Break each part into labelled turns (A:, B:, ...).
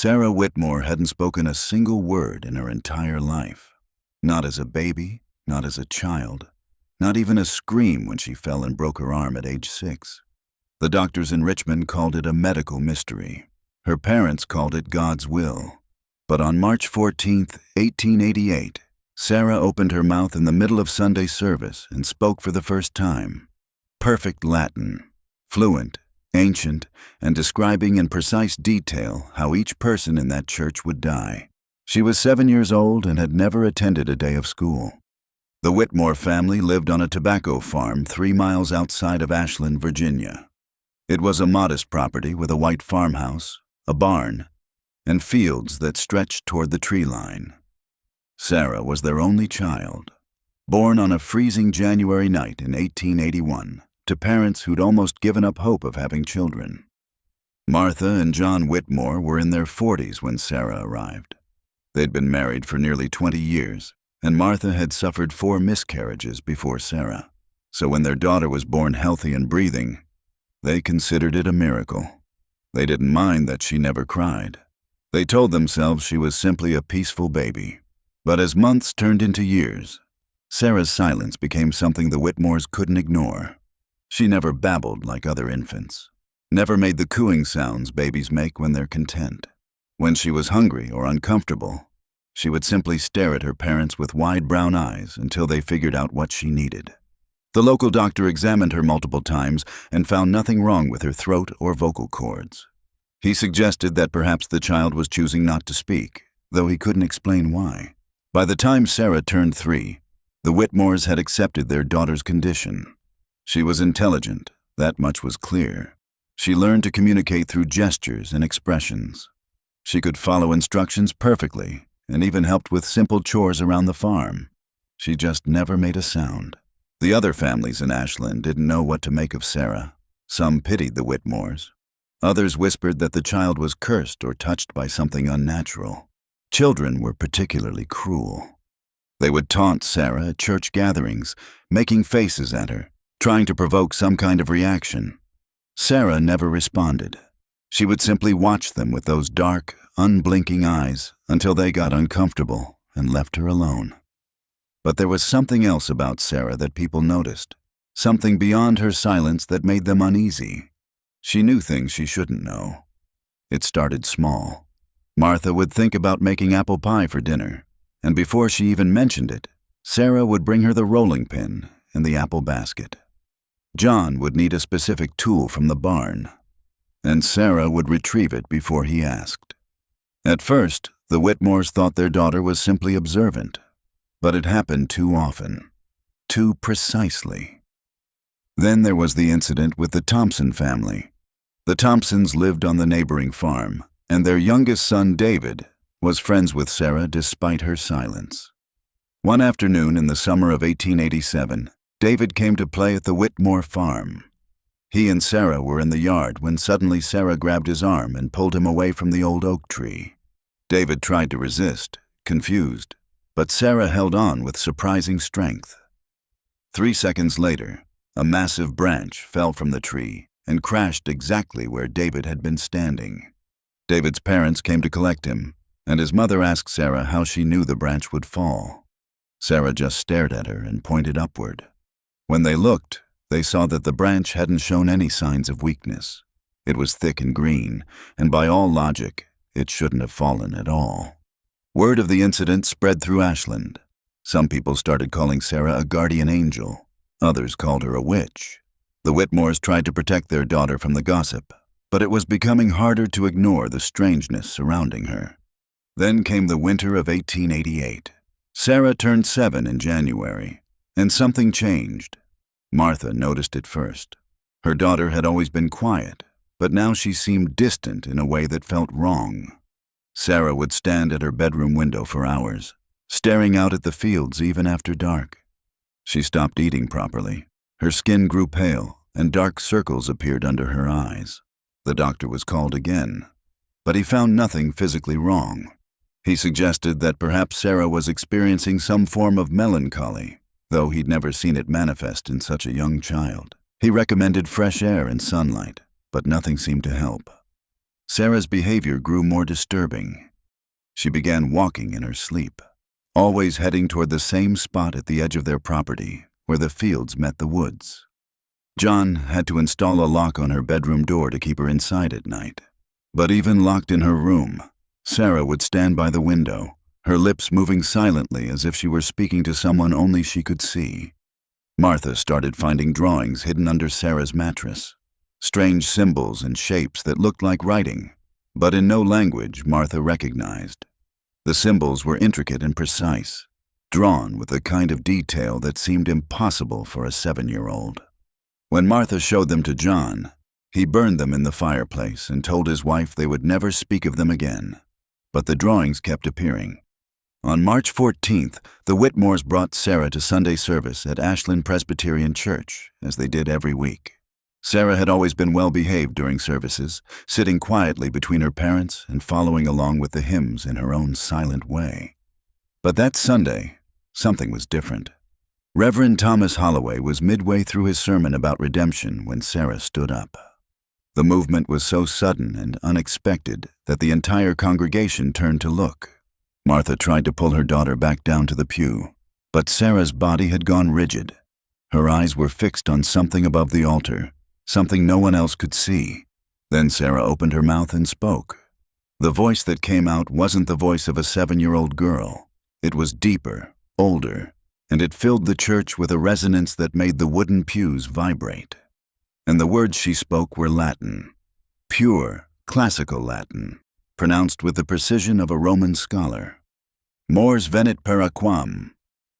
A: Sarah Whitmore hadn't spoken a single word in her entire life. Not as a baby, not as a child, not even a scream when she fell and broke her arm at age 6. The doctors in Richmond called it a medical mystery. Her parents called it God's will. But on March 14, 1888, Sarah opened her mouth in the middle of Sunday service and spoke for the first time. Perfect Latin, fluent, ancient, and describing in precise detail how each person in that church would die. She was 7 years old and had never attended a day of school. The Whitmore family lived on a tobacco farm 3 miles outside of Ashland, Virginia. It was a modest property with a white farmhouse, a barn, and fields that stretched toward the tree line. Sarah was their only child, born on a freezing January night in 1881 to parents who'd almost given up hope of having children. Martha and John Whitmore were in their 40s when Sarah arrived. They'd been married for nearly 20 years, and Martha had suffered 4 miscarriages before Sarah. So when their daughter was born healthy and breathing, they considered it a miracle. They didn't mind that she never cried. They told themselves she was simply a peaceful baby. But as months turned into years, Sarah's silence became something the Whitmores couldn't ignore. She never babbled like other infants, never made the cooing sounds babies make when they're content. When she was hungry or uncomfortable, she would simply stare at her parents with wide brown eyes until they figured out what she needed. The local doctor examined her multiple times and found nothing wrong with her throat or vocal cords. He suggested that perhaps the child was choosing not to speak, though he couldn't explain why. By the time Sarah turned 3, the Whitmores had accepted their daughter's condition. She was intelligent, that much was clear. She learned to communicate through gestures and expressions. She could follow instructions perfectly and even helped with simple chores around the farm. She just never made a sound. The other families in Ashland didn't know what to make of Sarah. Some pitied the Whitmores. Others whispered that the child was cursed or touched by something unnatural. Children were particularly cruel. They would taunt Sarah at church gatherings, making faces at her, trying to provoke some kind of reaction. Sarah never responded. She would simply watch them with those dark, unblinking eyes until they got uncomfortable and left her alone. But there was something else about Sarah that people noticed, something beyond her silence that made them uneasy. She knew things she shouldn't know. It started small. Martha would think about making apple pie for dinner, and before she even mentioned it, Sarah would bring her the rolling pin and the apple basket. John would need a specific tool from the barn, and Sarah would retrieve it before he asked. At first, the Whitmores thought their daughter was simply observant, but it happened too often, too precisely. Then there was the incident with the Thompson family. The Thompsons lived on the neighboring farm, and their youngest son, David, was friends with Sarah despite her silence. One afternoon in the summer of 1887, David came to play at the Whitmore farm. He and Sarah were in the yard when suddenly Sarah grabbed his arm and pulled him away from the old oak tree. David tried to resist, confused, but Sarah held on with surprising strength. 3 seconds later, a massive branch fell from the tree and crashed exactly where David had been standing. David's parents came to collect him, and his mother asked Sarah how she knew the branch would fall. Sarah just stared at her and pointed upward. When they looked, they saw that the branch hadn't shown any signs of weakness. It was thick and green, and by all logic, it shouldn't have fallen at all. Word of the incident spread through Ashland. Some people started calling Sarah a guardian angel. Others called her a witch. The Whitmores tried to protect their daughter from the gossip, but it was becoming harder to ignore the strangeness surrounding her. Then came the winter of 1888. Sarah turned 7 in January, and something changed. Martha noticed it first. Her daughter had always been quiet, but now she seemed distant in a way that felt wrong. Sarah would stand at her bedroom window for hours, staring out at the fields even after dark. She stopped eating properly. Her skin grew pale, and dark circles appeared under her eyes. The doctor was called again, but he found nothing physically wrong. He suggested that perhaps Sarah was experiencing some form of melancholy, though he'd never seen it manifest in such a young child. He recommended fresh air and sunlight, but nothing seemed to help. Sarah's behavior grew more disturbing. She began walking in her sleep, always heading toward the same spot at the edge of their property, where the fields met the woods. John had to install a lock on her bedroom door to keep her inside at night. But even locked in her room, Sarah would stand by the window, her lips moving silently as if she were speaking to someone only she could see. Martha started finding drawings hidden under Sarah's mattress, strange symbols and shapes that looked like writing, but in no language Martha recognized. The symbols were intricate and precise, drawn with a kind of detail that seemed impossible for a 7-year-old. When Martha showed them to John, he burned them in the fireplace and told his wife they would never speak of them again. But the drawings kept appearing. On March 14th, the Whitmores brought Sarah to Sunday service at Ashland Presbyterian Church, as they did every week. Sarah had always been well-behaved during services, sitting quietly between her parents and following along with the hymns in her own silent way. But that Sunday, something was different. Reverend Thomas Holloway was midway through his sermon about redemption when Sarah stood up. The movement was so sudden and unexpected that the entire congregation turned to look. Martha tried to pull her daughter back down to the pew, but Sarah's body had gone rigid. Her eyes were fixed on something above the altar, something no one else could see. Then Sarah opened her mouth and spoke. The voice that came out wasn't the voice of a 7-year-old girl. It was deeper, older, and it filled the church with a resonance that made the wooden pews vibrate. And the words she spoke were Latin, pure, classical Latin, pronounced with the precision of a Roman scholar. Mors venit per aquam,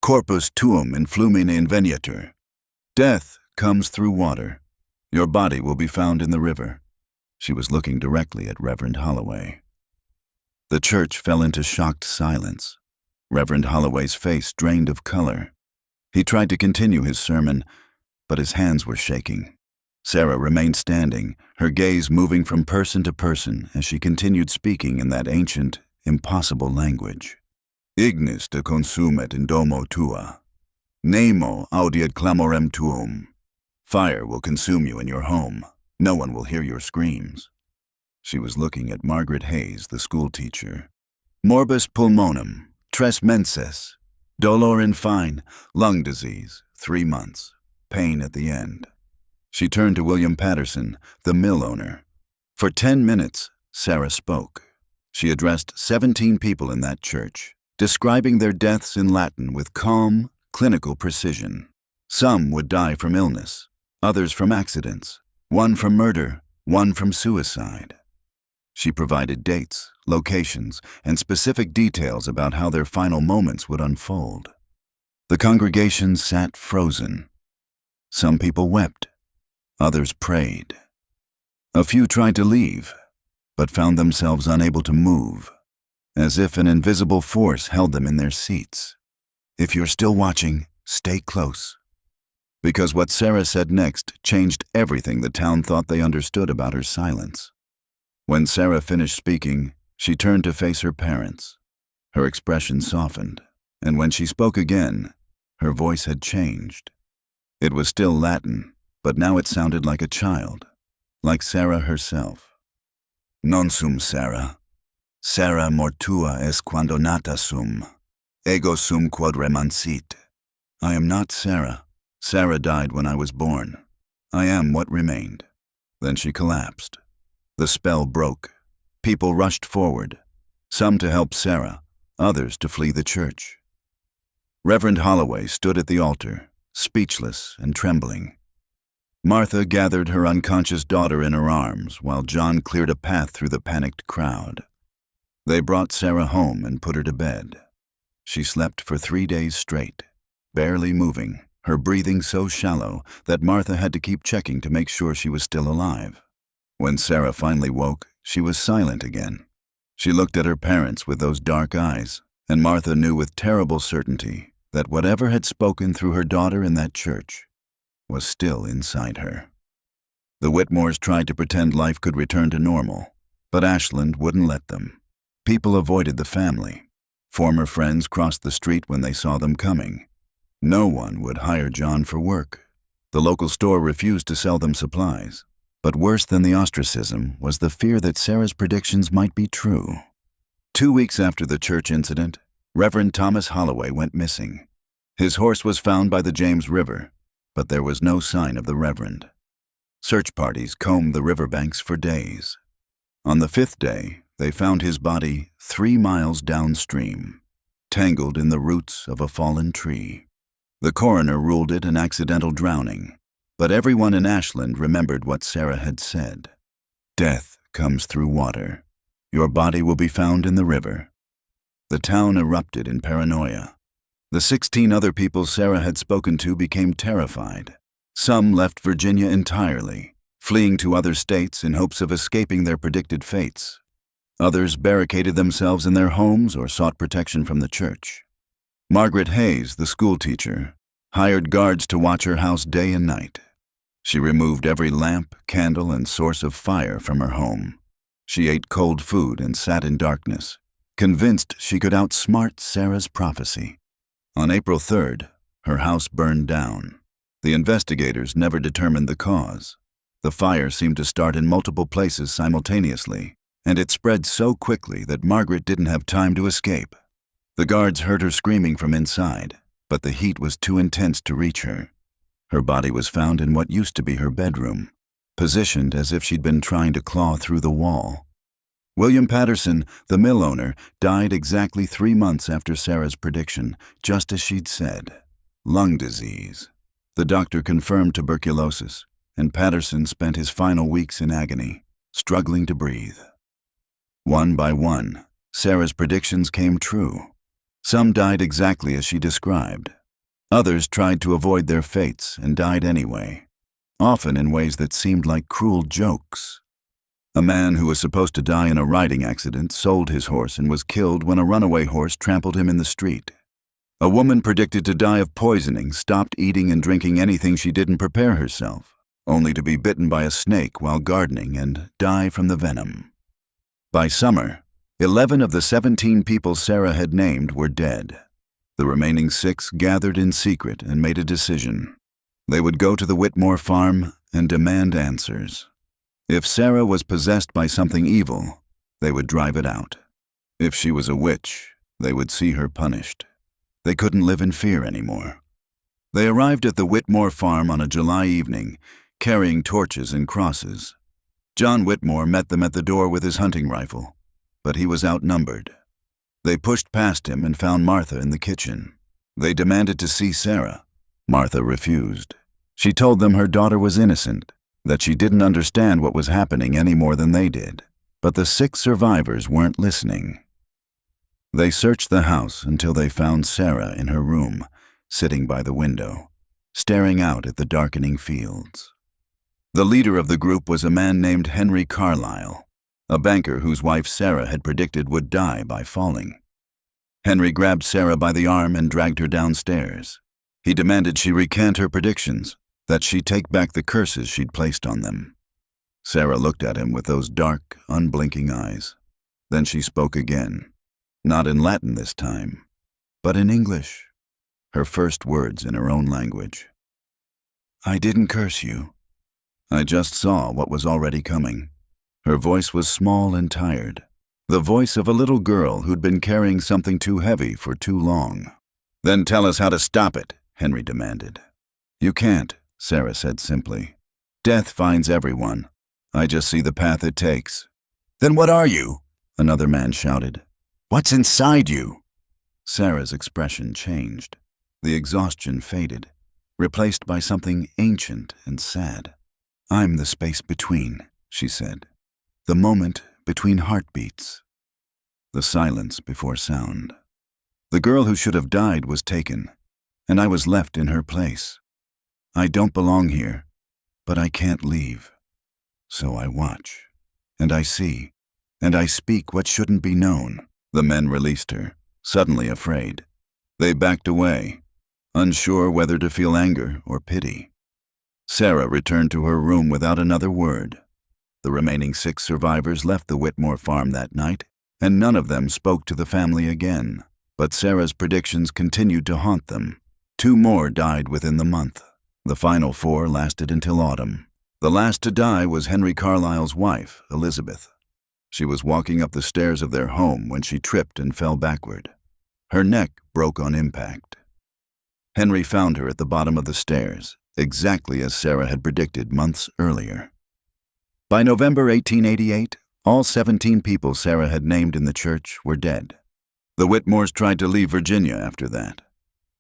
A: corpus tuum in flumine inveniatur. Death comes through water. Your body will be found in the river. She was looking directly at Reverend Holloway. The church fell into shocked silence. Reverend Holloway's face drained of color. He tried to continue his sermon, but his hands were shaking. Sarah remained standing, her gaze moving from person to person as she continued speaking in that ancient, impossible language. Ignis te consumet in domo tua. Nemo audiat clamorem tuum. Fire will consume you in your home. No one will hear your screams. She was looking at Margaret Hayes, the schoolteacher. Morbus pulmonum, 3 menses. Dolor in fine, lung disease, 3 months. Pain at the end. She turned to William Patterson, the mill owner. For 10 minutes, Sarah spoke. She addressed 17 people in that church, describing their deaths in Latin with calm, clinical precision. Some would die from illness, others from accidents, one from murder, one from suicide. She provided dates, locations, and specific details about how their final moments would unfold. The congregation sat frozen. Some people wept. Others prayed. A few tried to leave, but found themselves unable to move, as if an invisible force held them in their seats. If you're still watching, stay close. Because what Sarah said next changed everything the town thought they understood about her silence. When Sarah finished speaking, she turned to face her parents. Her expression softened, and when she spoke again, her voice had changed. It was still Latin, but now it sounded like a child, like Sarah herself. Non sum Sarah. Sarah mortua es quando nata sum. Ego sum quod remansit. I am not Sarah. Sarah died when I was born. I am what remained. Then she collapsed. The spell broke. People rushed forward, some to help Sarah, others to flee the church. Reverend Holloway stood at the altar, speechless and trembling. Martha gathered her unconscious daughter in her arms while John cleared a path through the panicked crowd. They brought Sarah home and put her to bed. She slept for 3 days straight, barely moving, her breathing so shallow that Martha had to keep checking to make sure she was still alive. When Sarah finally woke, she was silent again. She looked at her parents with those dark eyes, and Martha knew with terrible certainty that whatever had spoken through her daughter in that church was still inside her. The Whitmores tried to pretend life could return to normal, but Ashland wouldn't let them. People avoided the family. Former friends crossed the street when they saw them coming. No one would hire John for work. The local store refused to sell them supplies. But worse than the ostracism was the fear that Sarah's predictions might be true. 2 weeks after the church incident, Reverend Thomas Holloway went missing. His horse was found by the James River, but there was no sign of the Reverend. Search parties combed the riverbanks for days. On the 5th day, they found his body 3 miles downstream, tangled in the roots of a fallen tree. The coroner ruled it an accidental drowning, but everyone in Ashland remembered what Sarah had said. Death comes through water. Your body will be found in the river. The town erupted in paranoia. The 16 other people Sarah had spoken to became terrified. Some left Virginia entirely, fleeing to other states in hopes of escaping their predicted fates. Others barricaded themselves in their homes or sought protection from the church. Margaret Hayes, the schoolteacher, hired guards to watch her house day and night. She removed every lamp, candle, and source of fire from her home. She ate cold food and sat in darkness, convinced she could outsmart Sarah's prophecy. On April 3rd, her house burned down. The investigators never determined the cause. The fire seemed to start in multiple places simultaneously, and it spread so quickly that Margaret didn't have time to escape. The guards heard her screaming from inside, but the heat was too intense to reach her. Her body was found in what used to be her bedroom, positioned as if she'd been trying to claw through the wall. William Patterson, the mill owner, died exactly 3 months after Sarah's prediction, just as she'd said. Lung disease. The doctor confirmed tuberculosis, and Patterson spent his final weeks in agony, struggling to breathe. One by one, Sarah's predictions came true. Some died exactly as she described. Others tried to avoid their fates and died anyway, often in ways that seemed like cruel jokes. A man who was supposed to die in a riding accident sold his horse and was killed when a runaway horse trampled him in the street. A woman predicted to die of poisoning stopped eating and drinking anything she didn't prepare herself, only to be bitten by a snake while gardening and die from the venom. By summer, 11 of the 17 people Sarah had named were dead. The remaining 6 gathered in secret and made a decision. They would go to the Whitmore farm and demand answers. If Sarah was possessed by something evil, they would drive it out. If she was a witch, they would see her punished. They couldn't live in fear anymore. They arrived at the Whitmore farm on a July evening, carrying torches and crosses. John Whitmore met them at the door with his hunting rifle, but he was outnumbered. They pushed past him and found Martha in the kitchen. They demanded to see Sarah. Martha refused. She told them her daughter was innocent, that she didn't understand what was happening any more than they did. But the 6 survivors weren't listening. They searched the house until they found Sarah in her room, sitting by the window, staring out at the darkening fields. The leader of the group was a man named Henry Carlyle, a banker whose wife Sarah had predicted would die by falling. Henry grabbed Sarah by the arm and dragged her downstairs. He demanded she recant her predictions, that she take back the curses she'd placed on them. Sarah looked at him with those dark, unblinking eyes. Then she spoke again, not in Latin this time, but in English, her first words in her own language. "I didn't curse you. I just saw what was already coming." Her voice was small and tired, the voice of a little girl who'd been carrying something too heavy for too long. "Then tell us how to stop it," Henry demanded. "You can't," Sarah said simply. "Death finds everyone. I just see the path it takes." "Then what are you?" another man shouted. "What's inside you?" Sarah's expression changed. The exhaustion faded, replaced by something ancient and sad. "I'm the space between," she said. "The moment between heartbeats." The silence before sound. The girl who should have died was taken, and I was left in her place. I don't belong here, but I can't leave. So I watch, and I see, and I speak what shouldn't be known. The men released her, suddenly afraid. They backed away, unsure whether to feel anger or pity. Sarah returned to her room without another word. The remaining 6 survivors left the Whitmore farm that night, and none of them spoke to the family again. But Sarah's predictions continued to haunt them. 2 more died within the month. The final 4 lasted until autumn. The last to die was Henry Carlisle's wife, Elizabeth. She was walking up the stairs of their home when she tripped and fell backward. Her neck broke on impact. Henry found her at the bottom of the stairs, exactly as Sarah had predicted months earlier. By November 1888, all 17 people Sarah had named in the church were dead. The Whitmores tried to leave Virginia after that.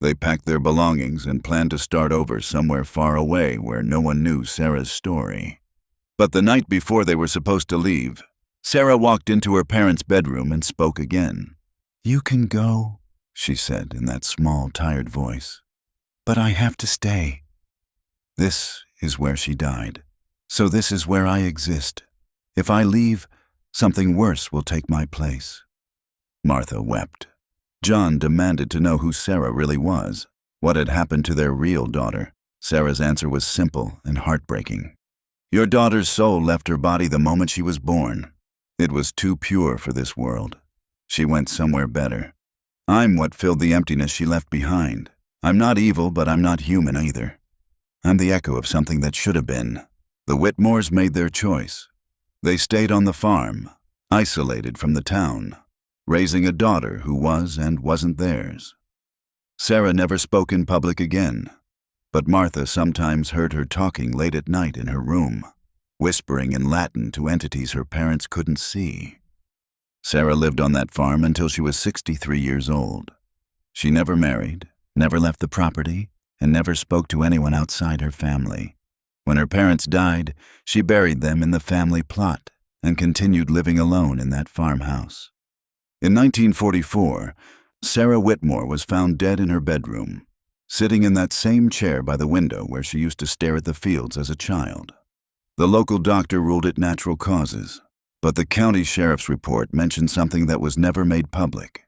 A: They packed their belongings and planned to start over somewhere far away where no one knew Sarah's story. But the night before they were supposed to leave, Sarah walked into her parents' bedroom and spoke again. "You can go," she said in that small, tired voice. "But I have to stay." This is where she died. So this is where I exist. If I leave, something worse will take my place. Martha wept. John demanded to know who Sarah really was, what had happened to their real daughter. Sarah's answer was simple and heartbreaking. Your daughter's soul left her body the moment she was born. It was too pure for this world. She went somewhere better. I'm what filled the emptiness she left behind. I'm not evil, but I'm not human either. I'm the echo of something that should have been. The Whitmores made their choice. They stayed on the farm, isolated from the town, raising a daughter who was and wasn't theirs. Sarah never spoke in public again, but Martha sometimes heard her talking late at night in her room, whispering in Latin to entities her parents couldn't see. Sarah lived on that farm until she was 63 years old. She never married, never left the property, and never spoke to anyone outside her family. When her parents died, she buried them in the family plot and continued living alone in that farmhouse. In 1944, Sarah Whitmore was found dead in her bedroom, sitting in that same chair by the window where she used to stare at the fields as a child. The local doctor ruled it natural causes, but the county sheriff's report mentioned something that was never made public.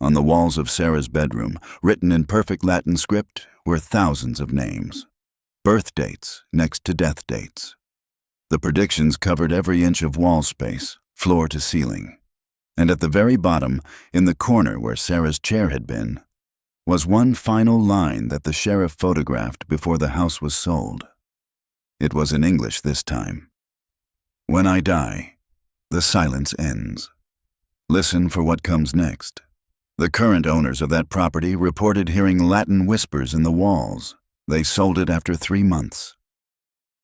A: On the walls of Sarah's bedroom, written in perfect Latin script, were thousands of names. Birth dates next to death dates. The predictions covered every inch of wall space, floor to ceiling. And at the very bottom, in the corner where Sarah's chair had been, was one final line that the sheriff photographed before the house was sold. It was in English this time. When I die, the silence ends. Listen for what comes next. The current owners of that property reported hearing Latin whispers in the walls. They sold it after 3 months.